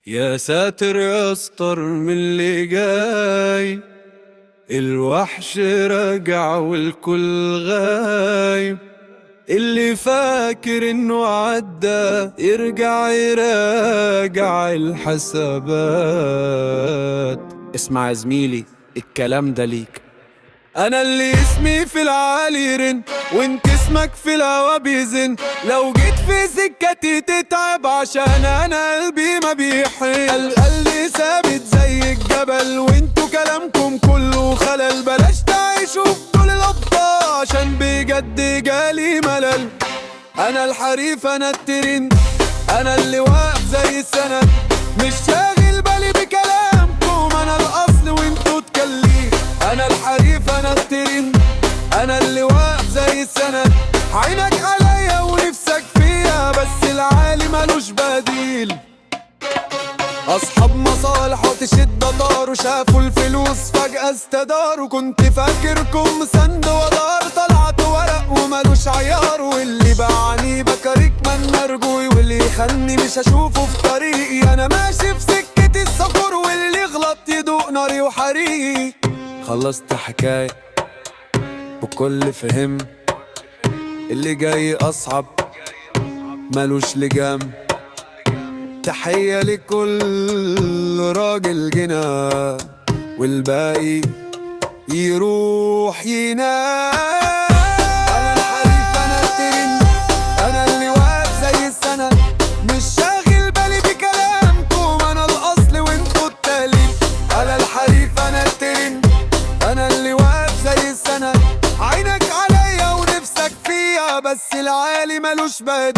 يا ساتر يا اسطر من اللي جاي، الوحش راجع والكل غايب. اللي فاكر انه عدى يرجع يراجع الحسابات. اسمع يا زميلي، الكلام ده ليك. انا اللي اسمي في العالي يرن، وانت اسمك في الهوا بيزن. لو جيت في سكتي تتعب عشان انا قلبي ما بيحن. قلبي ثابت زي الجبل وانتوا كلامكم كله خلل. بلاش تعيشوا في طول الابطال عشان بجد جالي ملل. انا الحريف انا الترند، انا اللي واقف زي السند. مش شاغل بالي بكلامكم، انا الاصل وانتوا تكليم. انا الحريف انا الترند، انا اللي واقف زي السند. عينك عليا ونفسك فيها بس العالي ملوش بديل. اصحاب مصالح وتشد دار وشافوا الفلوس فجأة استداروا. كنت فاكركم سند ودار، طلعت ورق وملوش عيار. واللي باعني بكرك من ارجوي، واللي يخني مش هشوفه في طريقي. انا ماشي في سكة الصخور، واللي غلط يدوق ناري وحريقي. خلصت حكاية وكل فهم، اللي جاي اصعب ملوش لجام. تحية لكل راجل جنا، والباقي يروح ينام. أنا الحريف أنا الترند، أنا اللي واقف زي السند. مش شاغل بالي بكلامكم، أنا الأصل وانتوا التالي. أنا الحريف أنا الترند، أنا اللي واقف زي السند. عينك عليا ونفسك فيها بس العالي ملوش بديل.